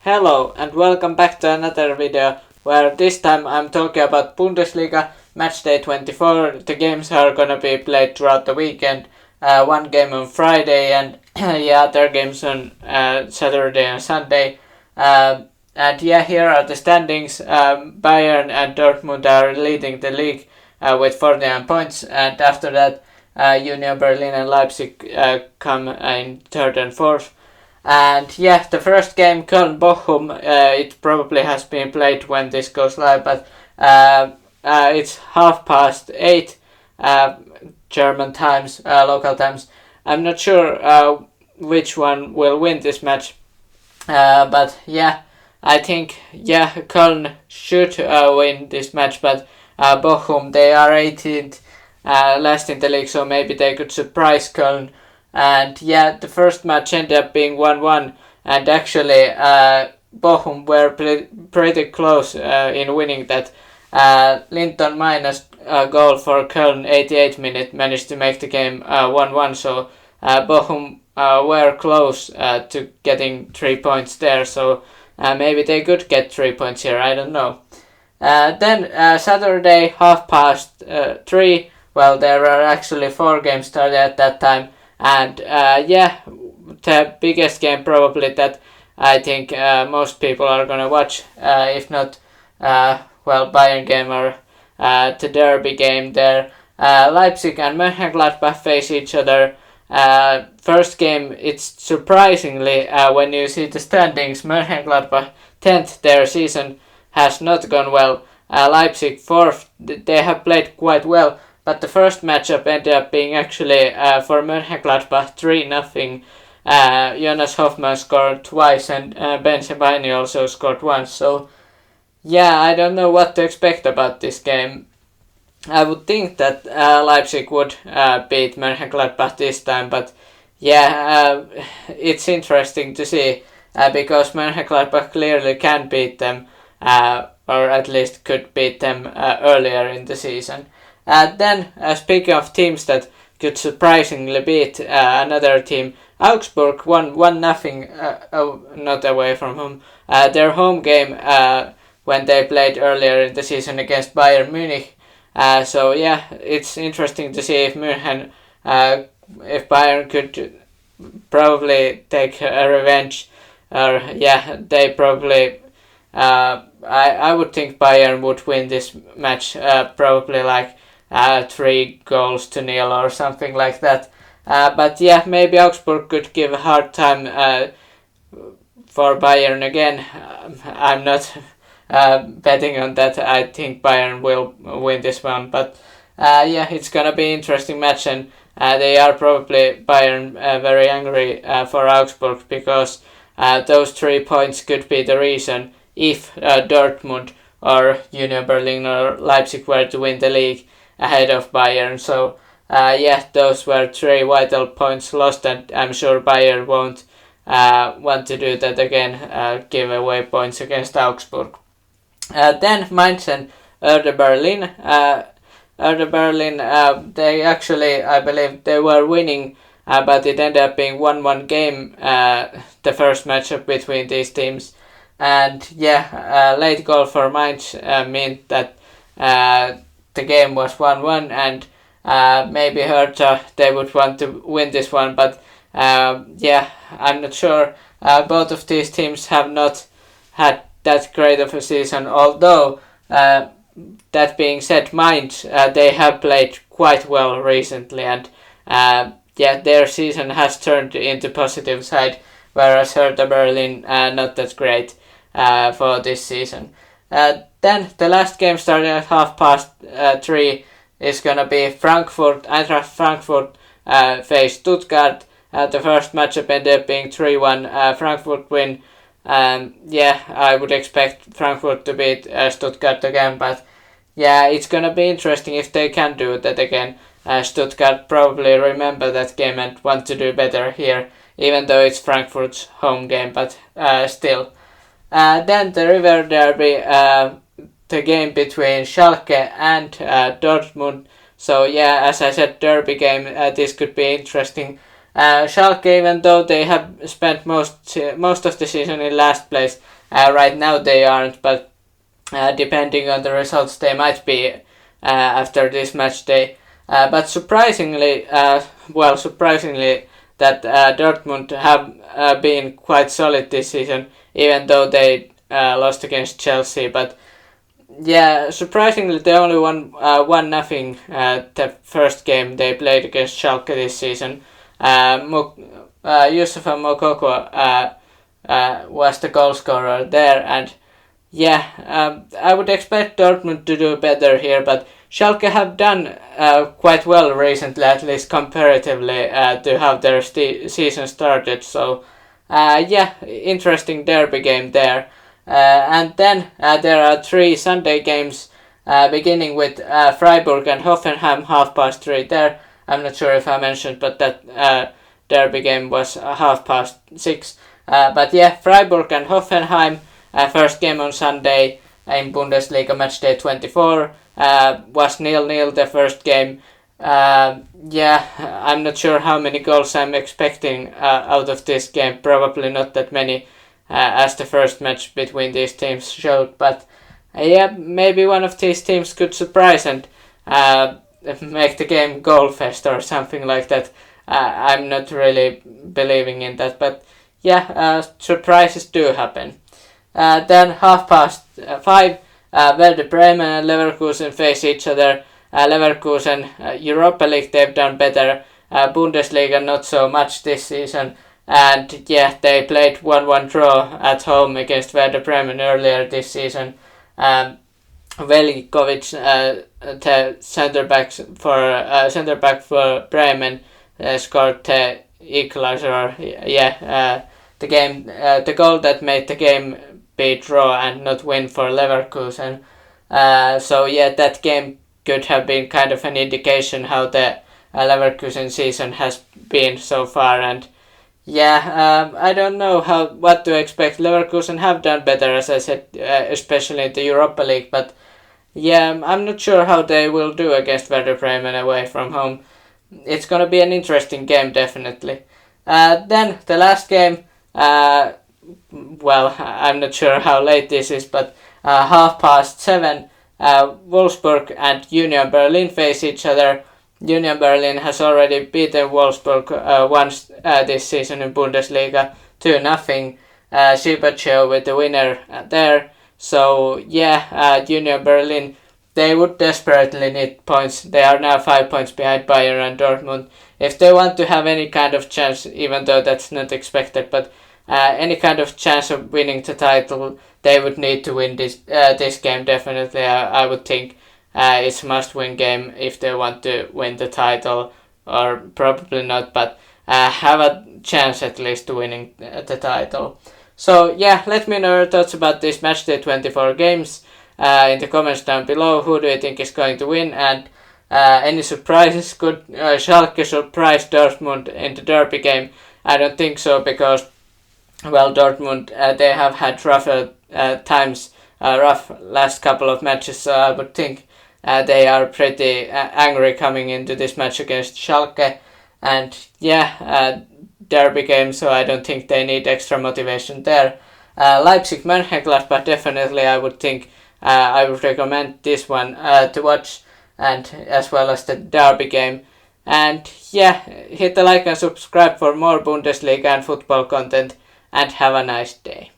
Hello and welcome back to another video where this time I'm talking about Bundesliga Matchday 24. The games are gonna be played throughout the weekend. One game on Friday and other games on Saturday and Sunday. Here are the standings. Bayern and Dortmund are leading the league with 49 points, and after that Union Berlin and Leipzig come in third and fourth. And the first game, Köln-Bochum, it probably has been played when this goes live, but it's 8:30 German times, local times. I'm not sure which one will win this match, but I think Köln should win this match, but Bochum, they are 18th last in the league, so maybe they could surprise Köln. And the first match ended up being 1-1, and actually Bochum were pretty close in winning that. Linton minus goal for Köln, 88 minute, managed to make the game 1-1, so Bochum were close to getting 3 points there, so maybe they could get 3 points here, I don't know. Then Saturday, 3:30, well, there were actually 4 games started at that time. And the biggest game probably that I think most people are gonna watch, if not Bayern game or the derby game there. Leipzig and Mönchengladbach face each other. First game, it's surprisingly when you see the standings, Mönchengladbach 10th, their season has not gone well. Leipzig 4th, they have played quite well. But the first matchup ended up being actually for Mönchengladbach 3-0. Jonas Hoffmann scored twice and Ben Sebaini also scored once. So I don't know what to expect about this game. I would think that Leipzig would beat Mönchengladbach this time, but it's interesting to see because Mönchengladbach clearly can beat them, or at least could beat them earlier in the season. Then, speaking of teams that could surprisingly beat another team, Augsburg won 1-0, not away from home, their home game when they played earlier in the season against Bayern Munich. It's interesting to see if if Bayern could probably take a revenge, or they probably. I would think Bayern would win this match, probably like 3-0 or something like that. But maybe Augsburg could give a hard time for Bayern again. I'm not betting on that. I think Bayern will win this one. But it's gonna be an interesting match, and they are probably Bayern very angry for Augsburg, because those 3 points could be the reason if Dortmund or Union Berlin or Leipzig were to win the league ahead of Bayern. So those were 3 vital points lost, and I'm sure Bayern won't want to do that again, give away points against Augsburg. Then Mainz and Hertha Berlin. Hertha Berlin, they actually, I believe, they were winning, but it ended up being 1-1 game, the first matchup between these teams. And late goal for Mainz meant that the game was 1-1, and maybe Hertha, they would want to win this one, but I'm not sure. Both of these teams have not had that great of a season, although that being said, Mainz, they have played quite well recently, and their season has turned into positive side, whereas Hertha Berlin not that great for this season. Then the last game started at 3:30 is gonna be Eintracht Frankfurt face Stuttgart. The first matchup ended up being 3-1 Frankfurt win. I would expect Frankfurt to beat Stuttgart again, but it's gonna be interesting if they can do that again. Stuttgart probably remember that game and want to do better here, even though it's Frankfurt's home game, but still. Then the River Derby, the game between Schalke and Dortmund. So as I said, derby game, this could be interesting. Schalke, even though they have spent most of the season in last place, right now they aren't, but depending on the results they might be after this match day. But surprisingly that Dortmund have been quite solid this season, even though they lost against Chelsea. But yeah, surprisingly they only won 1-0 the first game they played against Schalke this season. Yusufa Mokoko was the goal scorer there, and yeah, I would expect Dortmund to do better here, but Schalke have done quite well recently, at least comparatively, to have their season started. So, yeah, interesting derby game there. And then there are 3 Sunday games, beginning with Freiburg and Hoffenheim 3:30 there. I'm not sure if I mentioned, but that derby game was 6:30. But yeah, Freiburg and Hoffenheim, first game on Sunday in Bundesliga Matchday 24, was 0-0 the first game. Yeah, I'm not sure how many goals I'm expecting out of this game. Probably not that many, as the first match between these teams showed. But yeah, maybe one of these teams could surprise and make the game goal fest or something like that. I'm not really believing in that, but yeah, surprises do happen. Then 5:30, Werder Bremen and Leverkusen face each other. Leverkusen, Europa League, they've done better. Bundesliga, not so much this season. And yeah, they played 1-1 draw at home against Werder Bremen earlier this season. Velikovic, the centre back for Bremen, scored the equalizer. The goal that made the game be draw and not win for Leverkusen. So yeah, that game could have been kind of an indication how the Leverkusen season has been so far. And yeah, I don't know what to expect. Leverkusen have done better, as I said, especially in the Europa League, but yeah, I'm not sure how they will do against Werder Bremen away from home. It's gonna be an interesting game, definitely. Then the last game, well, I'm not sure how late this is, but 7:30, Wolfsburg and Union Berlin face each other. Union Berlin has already beaten Wolfsburg once this season in Bundesliga, 2-0. Schiebertschow with the winner there. So yeah, Union Berlin, they would desperately need points. They are now 5 points behind Bayern and Dortmund. If they want to have any kind of chance, even though that's not expected, but any kind of chance of winning the title, they would need to win this game, definitely. I would think it's a must-win game if they want to win the title, or probably not, but have a chance at least to winning the title. So yeah, let me know your thoughts about these Matchday 24 games in the comments down below. Who do you think is going to win, and any surprises? Could Schalke surprise Dortmund in the derby game? I don't think so, because well, Dortmund, they have had rougher times, rough last couple of matches, so I would think they are pretty angry coming into this match against Schalke. And yeah, derby game, so I don't think they need extra motivation there. Leipzig Mönchengladbach, definitely I would think I would recommend this one to watch, and as well as the derby game. And yeah, hit the like and subscribe for more Bundesliga and football content, and have a nice day.